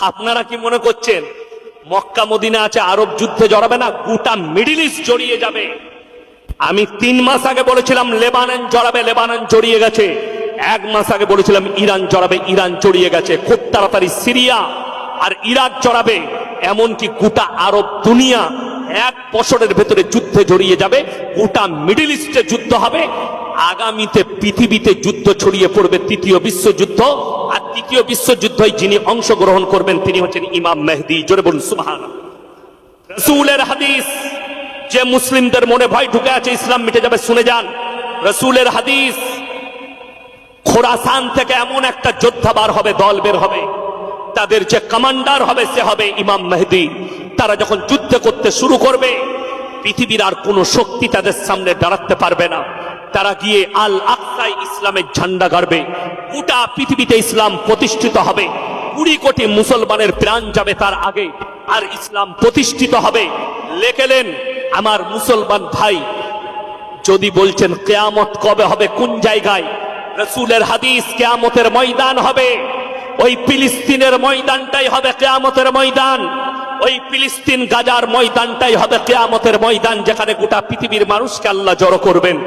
আপনারা কি মনে করছেন মক্কা মদিনা আছে, আরব যুদ্ধে জড়াবে না? গোটা মিডল ইস্ট জড়িয়ে যাবে। আমি 3 মাস আগে বলেছিলাম লেবানন জড়াবে, লেবানন জড়িয়ে গেছে। 1 মাস আগে বলেছিলাম ইরান জড়াবে, ইরান জড়িয়ে গেছে। খুব তাড়াতাড়ি সিরিয়া আর ইরাক জড়াবে। এমনকি গোটা আরব দুনিয়া 1 বছরের ভেতরে যুদ্ধে জড়িয়ে যাবে। গোটা মিডল ইস্টে যুদ্ধ হবে। আগামীতে পৃথিবীতে যুদ্ধ ছড়িয়ে পড়বে, 3য় বিশ্বযুদ্ধ। আর 3য় বিশ্বযুদ্ধে যিনি অংশগ্রহণ করবেন তিনি হচ্ছেন ইমাম মেহদি। জোরে বলুন সুবহানাল্লাহ। রাসূলের হাদিস, যে মুসলিমদের মনে ভয় ঢুকে আছে ইসলাম মিটে যাবে, শুনে যান। রাসূলের হাদিস, খোরাসান থেকে এমন একটা যোদ্ধা বার হবে, দল বের হবে, তাদের যে কমান্ডার হবে সে হবে ইমাম মেহদি। তারা যখন যুদ্ধ করতে শুরু করবে, পৃথিবীর আর কোনো শক্তি তাদের সামনে দাঁড়াতে পারবে না। তারা গিয়ে আল আকসায় ইসলামের ঝান্ডা গাড়বে। গোটা পৃথিবীতে ইসলাম প্রতিষ্ঠিত হবে। 20 কোটি মুসলমানের প্রাণ যাবে তার আগে, আর ইসলাম প্রতিষ্ঠিত হবে। লেখেলেন আমার মুসলমান ভাই, যদি বলছেন কিয়ামত কবে হবে, কোন জায়গায়, রাসূলের হাদিস, কিয়ামতের ময়দান হবে। ওই ফিলিস্তিনের ময়দানটাই হবে কিয়ামতের ময়দান। ওই ফিলিস্তিন গাজার ময়দানটাই হবে কিয়ামতের ময়দান, যেখানে গোটা পৃথিবীর মানুষকে আল্লাহ জড়ো করবেন।